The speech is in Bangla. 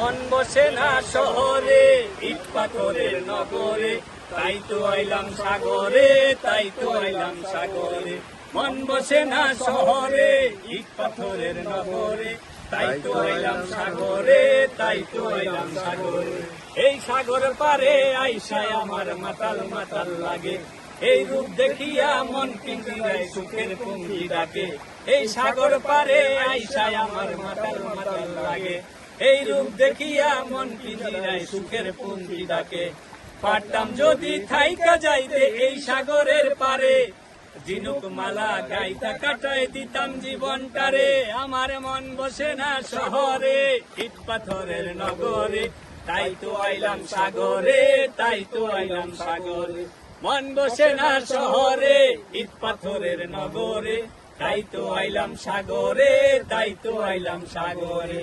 মন বসে না শহরে, ইট পাথরের নগরে, তাই তো আইলাম সাগরে, তাই তো আইলাম সাগরে। মন বসে না শহরে, ইট পাথরের নগরে, তাই তো আইলাম সাগরে, তাই তো আইলাম সাগরে। এই সাগর পারে আইসায় আমার মাতাল মাতাল লাগে, এই রূপ দেখিয়া মন পিঞ্জিরায় সুখের পুঞ্জি ডাকে। এই সাগর পারে আইসায় আমার মাতাল মাতাল লাগে, এই রূপ দেখিয়া মন পিঞ্জিরায় সুখের পুঞ্জি ডাকে। পারতাম যদি থাইকা যাইতে এই সাগরের পারে, ঝিনুক মালা গাইতা কাটায় দিতাম জীবনটারে। আমার মন বসে না শহরে, ইট পাথরের নগরে, তাই তো আইলাম সাগরে, তাই তো আইলাম সাগরে। মন বসে না শহরে, ইট পাথরের নগরে, তাই তো আইলাম সাগরে, তাই তো আইলাম সাগরে।